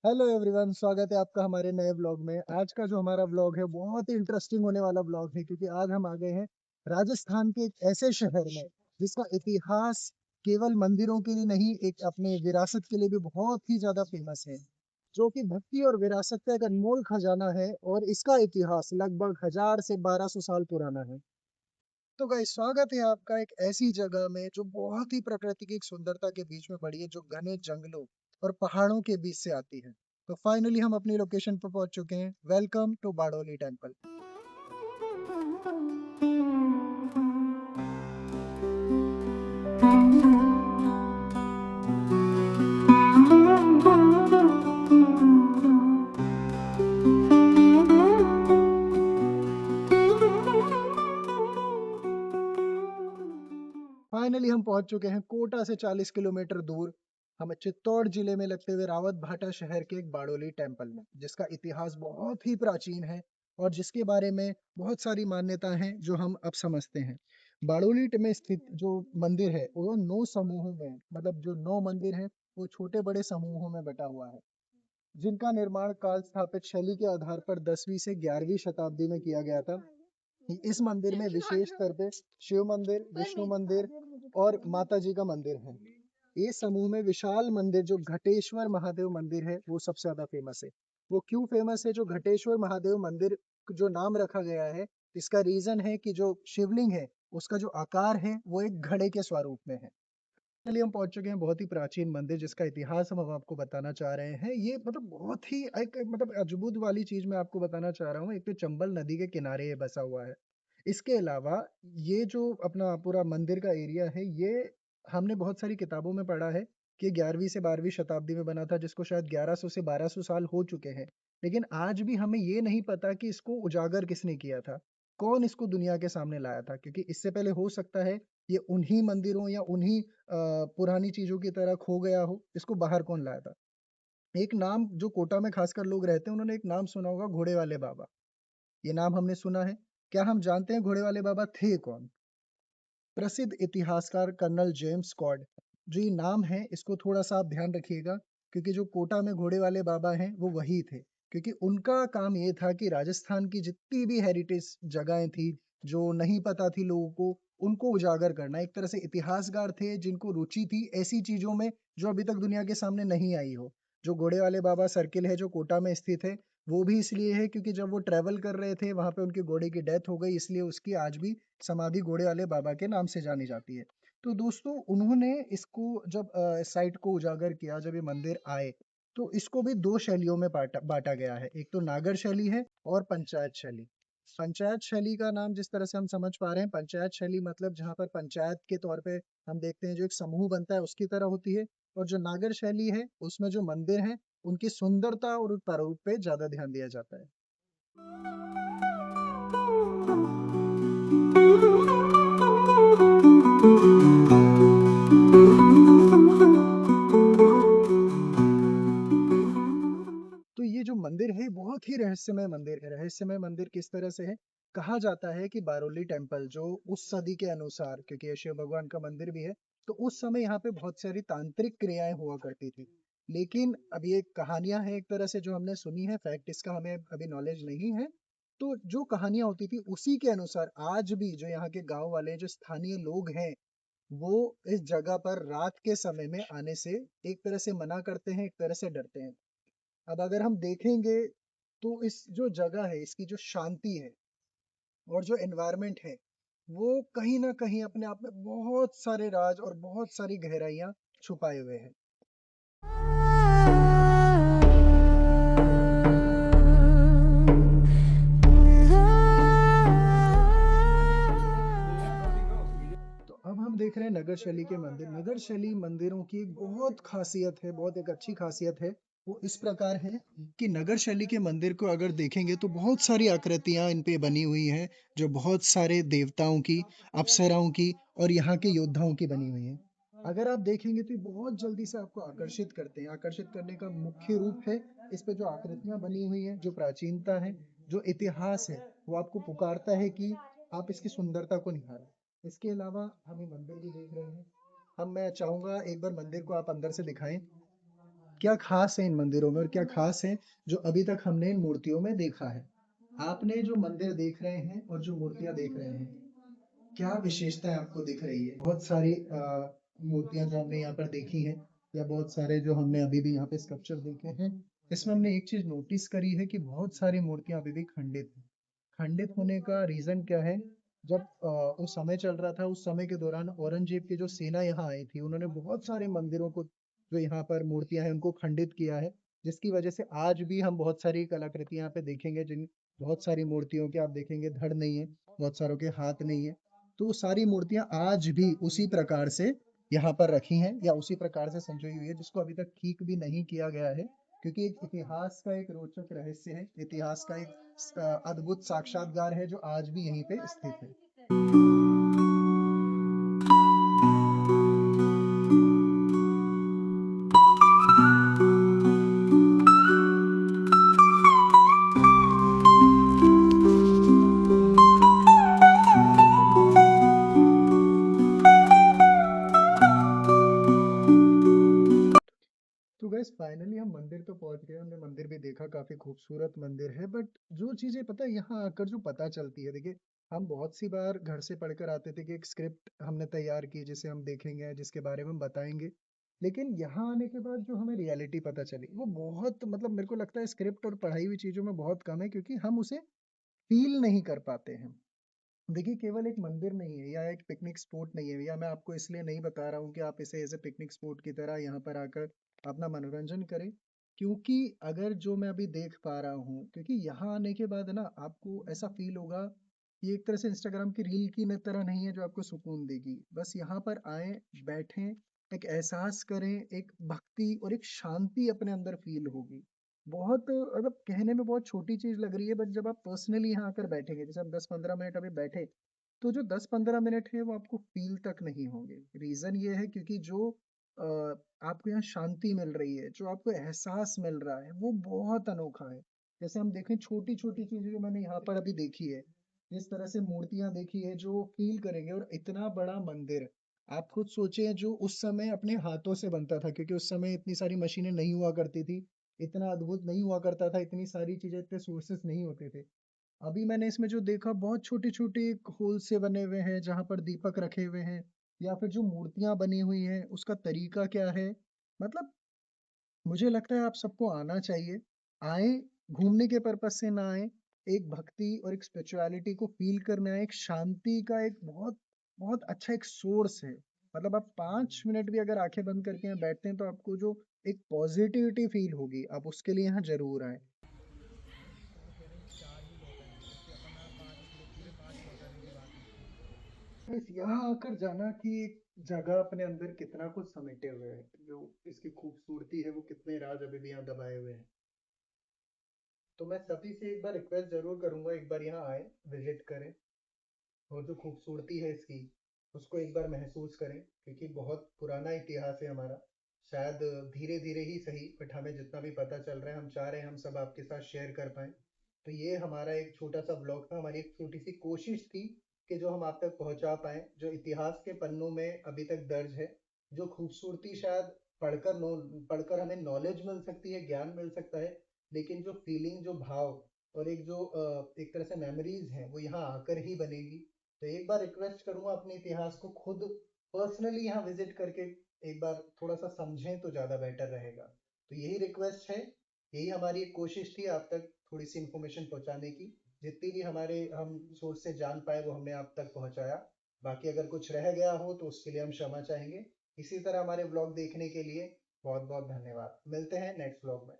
Hello everyone, स्वागत है आपका हमारे नए व्लॉग में। आज का जो हमारा व्लॉग है बहुत ही इंटरेस्टिंग होने वाला व्लॉग है, क्योंकि आज हम आ गए हैं राजस्थान के एक ऐसे शहर में जिसका इतिहास केवल मंदिरों के लिए नहीं, एक अपने विरासत के लिए भी बहुत ही ज्यादा फेमस है, जो कि भक्ति और विरासत का एक अनमोल खजाना है। और इसका इतिहास लगभग 1000 से 1200 साल पुराना है। तो गाइस, स्वागत है आपका एक ऐसी जगह में जो बहुत ही प्रकृति की एक सुंदरता के बीच में पड़ी है, जो घने जंगलों और पहाड़ों के बीच से आती है। तो फाइनली हम अपनी लोकेशन पर पहुंच चुके हैं। Welcome to Baroli temple. Finally हम पहुंच चुके हैं कोटा से 40 किलोमीटर दूर, हमें चित्तौड़ जिले में लगते हुए रावत भाटा शहर के एक बाडोली टेम्पल में, जिसका इतिहास बहुत ही प्राचीन है और जिसके बारे में बहुत सारी मान्यताएं हैं जो हम अब समझते हैं। बाडोली में स्थित जो मंदिर है वो 9 समूहों में, मतलब जो 9 मंदिर हैं वो छोटे बड़े समूहों में बटा हुआ है, जिनका निर्माण काल स्थापित शैली के आधार पर 10वीं से 11वीं शताब्दी में किया गया था। इस मंदिर में विशेष तौर पे शिव मंदिर, विष्णु मंदिर और माता जी का मंदिर है। ये समूह में विशाल मंदिर जो घटेश्वर महादेव मंदिर है वो सबसे ज्यादा फेमस है। वो क्यों फेमस है? जो घटेश्वर महादेव मंदिर जो नाम रखा गया है, इसका रीजन है कि जो शिवलिंग है उसका जो आकार है वो एक घड़े के स्वरूप में है। चलिए, हम पहुंच चुके हैं बहुत ही प्राचीन मंदिर जिसका इतिहास हम अब आपको बताना चाह रहे हैं। ये मतलब बहुत ही एक मतलब अजूबा वाली चीज मैं आपको बताना चाह रहा हूँ। एक तो चंबल नदी के किनारे ये बसा हुआ है। इसके अलावा ये जो अपना पूरा मंदिर का एरिया है, ये हमने बहुत सारी किताबों में पढ़ा है कि 11वीं से 12वीं शताब्दी में बना था, जिसको शायद 1100 से 1200 साल हो चुके हैं। लेकिन आज भी हमें ये नहीं पता कि इसको उजागर किसने किया था, कौन इसको दुनिया के सामने लाया था। क्योंकि इससे पहले हो सकता है ये उन्हीं मंदिरों या उन्हीं पुरानी चीजों की तरह खो गया हो। इसको बाहर कौन लाया था? एक नाम जो कोटा में खासकर लोग रहते हैं, उन्होंने एक नाम सुना होगा, घोड़े वाले बाबा। ये नाम हमने सुना है। क्या हम जानते हैं घोड़े वाले बाबा थे कौन? प्रसिद्ध इतिहासकार कर्नल जेम्स स्कॉट। जो ये नाम है इसको थोड़ा सा आप ध्यान रखिएगा, क्योंकि जो कोटा में घोड़े वाले बाबा हैं वो वही थे। क्योंकि उनका काम ये था कि राजस्थान की जितनी भी हेरिटेज जगहें थी जो नहीं पता थी लोगों को, उनको उजागर करना। एक तरह से इतिहासकार थे जिनको रुचि थी ऐसी चीजों में जो अभी तक दुनिया के सामने नहीं आई हो। जो घोड़े वाले बाबा सर्किल है जो कोटा में स्थित है, वो भी इसलिए है क्योंकि जब वो ट्रेवल कर रहे थे वहां पे उनके घोड़े की डेथ हो गई, इसलिए उसकी आज भी समाधि घोड़े वाले बाबा के नाम से जानी जाती है। तो दोस्तों, उन्होंने इसको जब साइट को उजागर किया, जब ये मंदिर आए, तो इसको भी दो शैलियों में बांटा बांटा गया है। एक तो नागर शैली है और पंचायत शैली। पंचायत शैली का नाम जिस तरह से हम समझ पा रहे हैं, पंचायत शैली मतलब जहाँ पर पंचायत के तौर पे हम देखते हैं जो एक समूह बनता है उसकी तरह होती है। और जो नागर शैली है उसमें जो मंदिर है उनकी सुंदरता और प्रारूप पे ज्यादा ध्यान दिया जाता है। तो ये जो मंदिर है बहुत ही रहस्यमय मंदिर है। रहस्यमय मंदिर किस तरह से है? कहा जाता है कि बारोली टेम्पल जो उस सदी के अनुसार, क्योंकि ये शिव भगवान का मंदिर भी है, तो उस समय यहाँ पे बहुत सारी तांत्रिक क्रियाएं हुआ करती थी। लेकिन अब ये कहानियां हैं एक तरह से जो हमने सुनी है, फैक्ट इसका हमें अभी नॉलेज नहीं है। तो जो कहानियां होती थी उसी के अनुसार आज भी जो यहाँ के गांव वाले जो स्थानीय लोग हैं, वो इस जगह पर रात के समय में आने से एक तरह से मना करते हैं, एक तरह से डरते हैं। अब अगर हम देखेंगे तो इस जो जगह है इसकी जो शांति है और जो एनवायरनमेंट है, वो कहीं ना कहीं अपने आप में बहुत सारे राज और बहुत सारी गहराइयां छुपाए हुए हैं। तो अब हम देख रहे हैं नगर शैली के मंदिर। नगर शैली मंदिरों की एक बहुत खासियत है, बहुत एक अच्छी खासियत है। वो इस प्रकार है कि नगर शैली के मंदिर को अगर देखेंगे तो बहुत सारी आकृतियां इन पे बनी हुई हैं, जो बहुत सारे देवताओं की, अप्सराओं की और यहाँ के योद्धाओं की बनी हुई हैं। अगर आप देखेंगे तो ये बहुत जल्दी से आपको आकर्षित करते हैं। आकर्षित करने का मुख्य रूप है इस पे जो आकृतियां बनी हुई हैं, जो प्राचीनता है, जो इतिहास है, वो आपको पुकारता है कि आप इसकी सुंदरता को निहारें। इसके अलावा हम ये मंदिर भी देख रहे हैं। हम मैं चाहूंगा एक बार मंदिर को आप अंदर से दिखाएं। क्या खास है इन मंदिरों में और क्या खास है जो अभी तक हमने इन मूर्तियों में देखा है। आपने जो मंदिर देख रहे हैं और जो मूर्तियां देख रहे हैं, क्या विशेषताएं आपको दिख रही है? बहुत सारी मूर्तियां जो हमने यहाँ पर देखी हैं या बहुत सारे जो हमने अभी भी यहाँ पे स्कल्पचर देखे हैं, इसमें हमने एक चीज नोटिस करी है कि बहुत सारी मूर्तियां अभी भी खंडित हैं। खंडित होने का रीजन क्या है? जब उस समय चल रहा था, उस समय के दौरान औरंगजेब की जो सेना यहाँ आई थी, उन्होंने बहुत सारे मंदिरों को, जो यहाँ पर मूर्तियां हैं, उनको खंडित किया है, जिसकी वजह से आज भी हम बहुत सारी कलाकृतियां यहाँ पे देखेंगे, जिन बहुत सारी मूर्तियों के आप देखेंगे धड़ नहीं है, बहुत सारों के हाथ नहीं है। तो वो सारी मूर्तियां आज भी उसी प्रकार से यहाँ पर रखी हैं या उसी प्रकार से संजोई हुई है, जिसको अभी तक ठीक भी नहीं किया गया है, क्योंकि एक इतिहास का एक रोचक रहस्य है, इतिहास का एक अद्भुत साक्षात्कार है जो आज भी यहीं पे स्थित है। तो गैस फाइनली हम मंदिर तो पहुंच गए, हमने मंदिर भी देखा, काफी खूबसूरत मंदिर है। बट जो चीजें पता है यहाँ आकर जो पता चलती है, देखिए हम बहुत सी बार घर से पढ़कर आते थे कि एक स्क्रिप्ट हमने तैयार की जिसे हम देखेंगे, जिसके बारे में हम बताएंगे, लेकिन यहाँ आने के बाद जो हमें रियलिटी पता चली वो बहुत, मतलब मेरे को लगता है स्क्रिप्ट और पढ़ाई हुई चीजों में बहुत कम है, क्योंकि हम उसे फील नहीं कर पाते हैं। देखिए केवल एक मंदिर नहीं है या एक पिकनिक स्पॉट नहीं है, या मैं आपको इसलिए नहीं बता रहा हूँ कि आप इसे एज ए पिकनिक स्पॉट की तरह यहाँ पर आकर अपना मनोरंजन करें, क्योंकि अगर जो मैं अभी देख पा रहा हूँ, क्योंकि यहाँ आने के बाद ना आपको ऐसा फील होगा कि एक तरह से इंस्टाग्राम की रील की तरह नहीं है जो आपको सुकून देगी। बस यहाँ पर आए, बैठें, एक एहसास करें, एक भक्ति और एक शांति अपने अंदर फील होगी। बहुत, मतलब कहने में बहुत छोटी चीज लग रही है, बट जब आप पर्सनली यहाँ आकर बैठेंगे, जैसे हम 10-15 मिनट अभी बैठे, तो जो 10-15 मिनट है वो आपको फील तक नहीं होंगे। रीजन ये है क्योंकि जो अ, आपको यहाँ शांति मिल रही है, जो आपको एहसास मिल रहा है, वो बहुत अनोखा है। जैसे हम देखें छोटी छोटी चीजें जो मैंने यहाँ पर अभी देखी है, जिस तरह से मूर्तियां देखी है, जो फील करेंगे, और इतना बड़ा मंदिर आप खुद सोचे जो उस समय अपने हाथों से बनता था, क्योंकि उस समय इतनी सारी मशीनें नहीं हुआ करती थी, इतना अद्भुत नहीं हुआ करता था, इतनी सारी चीजें, इतने सोर्सेस नहीं होते थे। अभी मैंने इसमें जो देखा, बहुत छोटी छोटी होल से बने हुए हैं जहां पर दीपक रखे हुए हैं, या फिर जो मूर्तियां बनी हुई हैं उसका तरीका क्या है। मतलब मुझे लगता है आप सबको आना चाहिए। आए, घूमने के पर्पज से ना आए, एक भक्ति और एक स्पिरिचुअलिटी को फील करने आए, एक शांति का एक बहुत बहुत अच्छा एक सोर्स है। मतलब आप 5 मिनट भी अगर आंखें बंद करके यहाँ बैठते हैं तो आपको जो एक पॉजिटिविटी फील होगी, आप उसके लिए यहाँ जरूर आए। बस यहाँ आकर जाना कि एक जगह अपने अंदर कितना कुछ समेटे हुए है, जो इसकी खूबसूरती है, वो कितने राज अभी भी यहाँ दबाए हुए हैं। तो मैं सभी से एक बार रिक्वेस्ट जरूर करूंगा, एक बार यहाँ आए, विजिट करें, और जो खूबसूरती है इसकी उसको एक बार महसूस करें, क्योंकि बहुत पुराना इतिहास है हमारा। शायद धीरे धीरे ही सही, बट हमें जितना भी पता चल रहा है, हम चाह रहे हैं हम सब आपके साथ शेयर कर पाए। तो ये हमारा एक छोटा सा ब्लॉग था, हमारी एक छोटी सी कोशिश थी कि जो हम आप तक पहुंचा पाए, जो इतिहास के पन्नों में अभी तक दर्ज है, जो खूबसूरती शायद पढ़कर हमें नॉलेज मिल सकती है, ज्ञान मिल सकता है, लेकिन जो फीलिंग, जो भाव और एक जो एक तरह से मेमोरीज हैं, वो यहाँ आकर ही बनेगी। तो एक बार रिक्वेस्ट करूंगा, अपने इतिहास को खुद पर्सनली यहाँ विजिट करके एक बार थोड़ा सा समझें तो ज़्यादा बेटर रहेगा। तो यही रिक्वेस्ट है, यही हमारी एक कोशिश थी आप तक थोड़ी सी इंफॉर्मेशन पहुंचाने की। जितनी भी हमारे हम सोर्स से जान पाए वो हमने आप तक पहुंचाया। बाकी अगर कुछ रह गया हो तो उसके लिए हम क्षमा चाहेंगे। इसी तरह हमारे ब्लॉग देखने के लिए बहुत बहुत धन्यवाद। मिलते हैं नेक्स्ट ब्लॉग में।